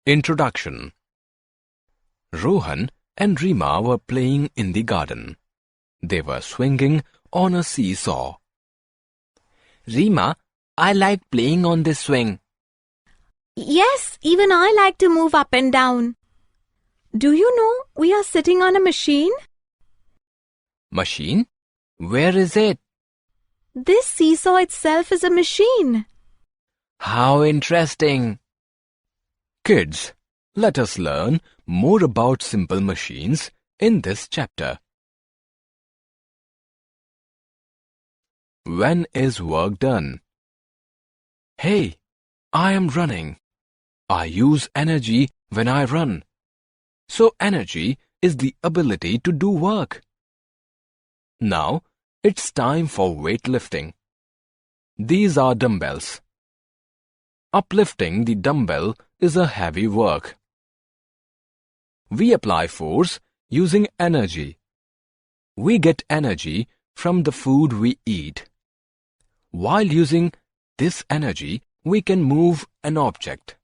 Introduction. Rohan and Rima were playing in the garden. They were swinging on a seesaw. Rima, I like playing on this swing. Yes, even I like to move up and down. Do you know we are sitting on a machine? Machine? Where is it? This seesaw itself is a machine. How interesting. Kids, let us learn more about simple machines in this chapter. When is work done? Hey, I am running. I use energy when I run. So energy is the ability to do work. Now, it's time for weightlifting. These are dumbbells. Uplifting the dumbbell is a heavy work. We apply force using energy. We get energy from the food we eat. While using this energy, we can move an object.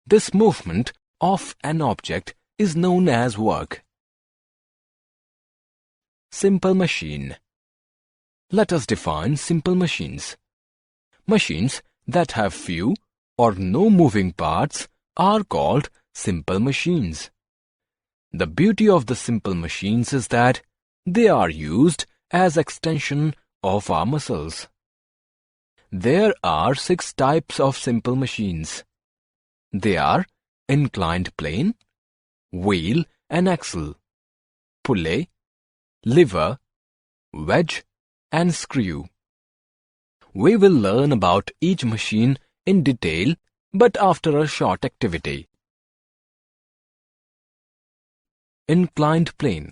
This movement of an object is known as work. Simple machine. Let us define simple machines. Machines that have few or no moving parts are called simple machines. The beauty of the simple machines is that they are used as extension of our muscles. There are 6 types of simple machines. They are inclined plane, wheel and axle, pulley, lever, wedge and screw. We will learn about each machine in detail, but after a short activity. Inclined plane.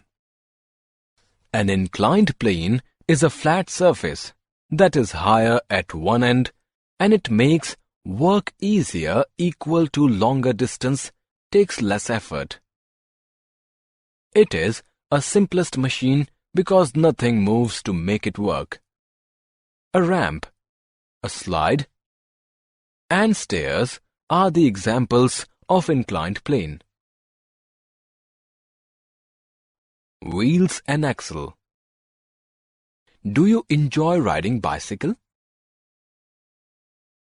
An inclined plane is a flat surface that is higher at one end, and it makes work easier. Equal to longer distance takes less effort. It is a simplest machine because nothing moves to make it work. A ramp, a slide, and stairs are the examples of inclined plane. Wheels and axle. Do you enjoy riding bicycle?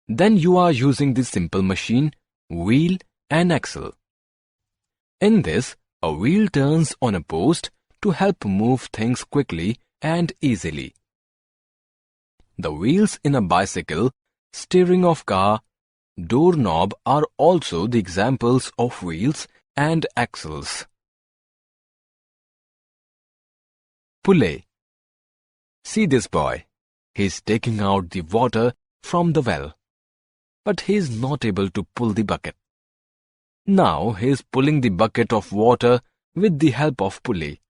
Then you are using the simple machine, wheel and axle. In this, a wheel turns on a post to help move things quickly and easily. The wheels in a bicycle, steering of car, doorknob are also the examples of wheels and axles. Pulley. See this boy. He's taking out the water from the well, but he's not able to pull the bucket. Now he's pulling the bucket of water with the help of pulley.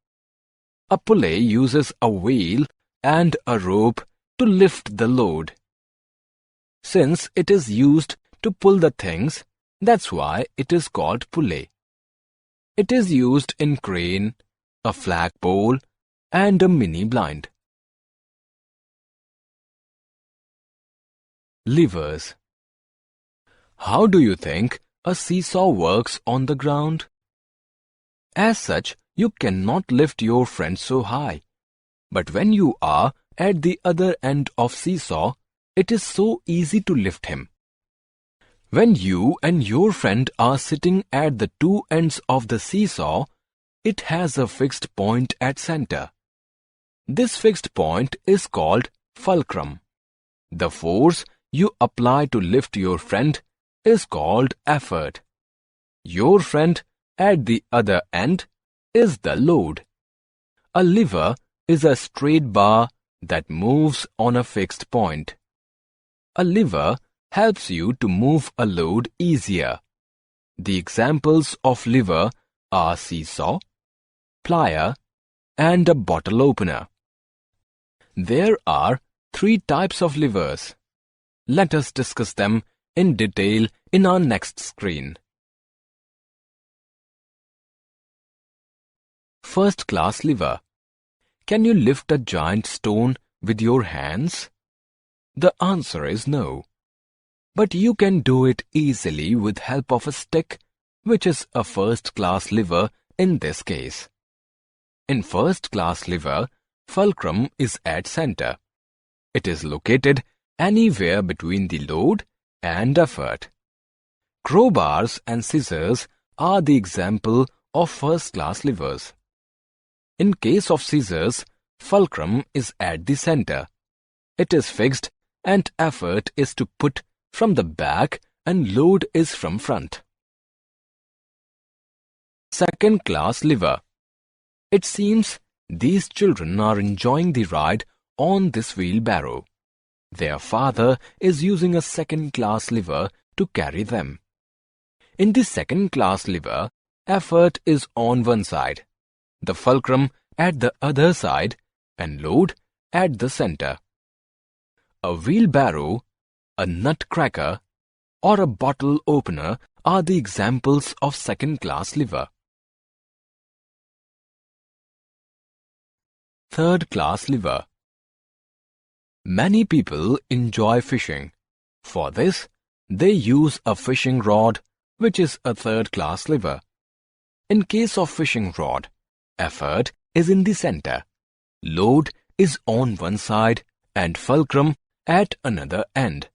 A pulley uses a wheel and a rope to lift the load. Since it is used to pull the things, that's why it is called pulley. It is used in crane, a flagpole, and a mini blind. Levers. How do you think a seesaw works on the ground? As such, you cannot lift your friend so high. But when you are at the other end of seesaw, it is so easy to lift him. When you and your friend are sitting at the two ends of the seesaw, it has a fixed point at center. This fixed point is called fulcrum. The force you apply to lift your friend is called effort. Your friend at the other end is the load. A lever is a straight bar that moves on a fixed point. A lever helps you to move a load easier. The examples of lever are seesaw, plier, and a bottle opener. There are 3 types of levers. Let us discuss them in detail in our next screen. First class lever. Can you lift a giant stone with your hands? The answer is no. but you can do it easily with help of a stick, which is a first-class lever in this case. In first-class lever, fulcrum is at center. It is located anywhere between the load and effort. Crowbars and scissors are the example of first-class levers. In case of scissors, fulcrum is at the center. It is fixed and effort is to put from the back and load is from front. Second-class lever. It seems these children are enjoying the ride on this wheelbarrow. Their father is using a second-class lever to carry them. In the second-class lever, effort is on one side, the fulcrum at the other side, and load at the center. A wheelbarrow, a nutcracker, or a bottle opener are the examples of second-class lever. Third-class lever. Many people enjoy fishing. For this, they use a fishing rod, which is a third-class lever. In case of fishing rod, effort is in the center, load is on one side, and fulcrum at another end.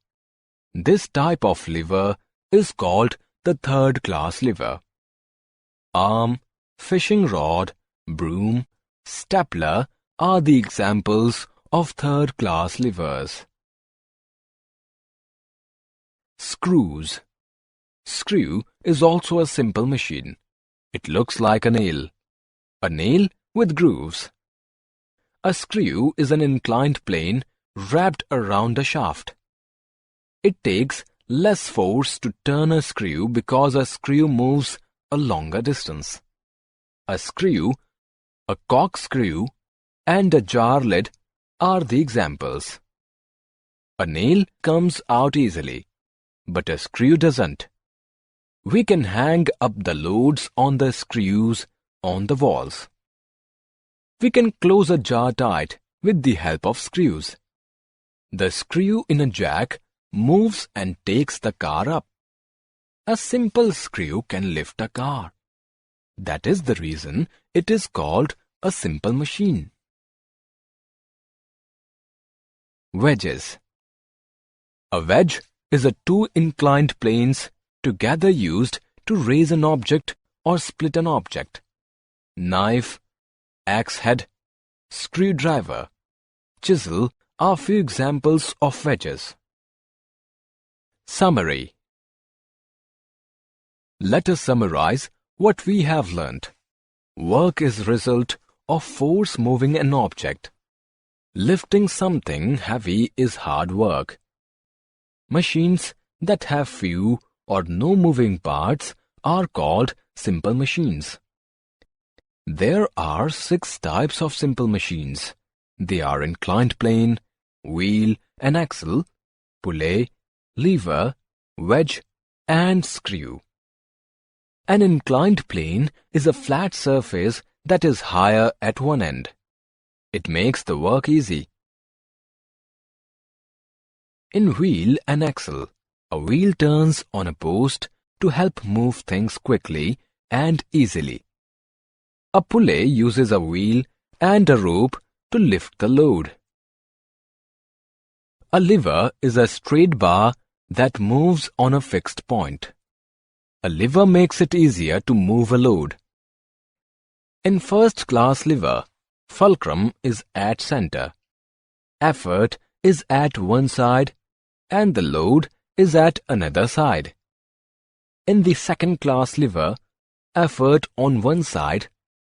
This type of lever is called the third-class lever. Arm, fishing rod, broom, stapler are the examples of third-class levers. Screws. Screw is also a simple machine. It looks like a nail with grooves. A screw is an inclined plane wrapped around a shaft. It takes less force to turn a screw because a screw moves a longer distance. A screw, a corkscrew, and a jar lid are the examples. A nail comes out easily, but a screw doesn't. We can hang up the loads on the screws on the walls. We can close a jar tight with the help of screws. The screw in a jack moves and takes the car up. A simple screw can lift a car. That is the reason it is called a simple machine. Wedges. A wedge is a two inclined planes together used to raise an object or split an object. Knife, axe head, screwdriver, chisel are few examples of wedges. Summary. Let us summarize what we have learnt. Work is result of force moving an object. Lifting something heavy is hard work. Machines that have few or no moving parts are called simple machines. There are 6 types of simple machines. They are inclined plane, wheel and axle, pulley, lever, wedge and screw. An inclined plane is a flat surface that is higher at one end. It makes the work easy. In wheel and axle, a wheel turns on a post to help move things quickly and easily. A pulley uses a wheel and a rope to lift the load. A lever is a straight bar that moves on a fixed point. A lever makes it easier to move a load. In first-class lever, fulcrum is at center. Effort is at one side and the load is at another side. In the second-class lever, effort on one side,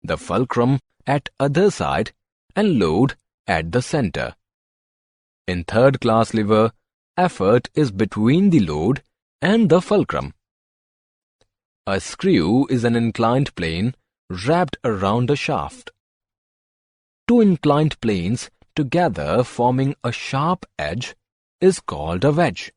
the fulcrum at other side and load at the center. In third-class lever, effort is between the load and the fulcrum. A screw is an inclined plane wrapped around a shaft. Two inclined planes together forming a sharp edge is called a wedge.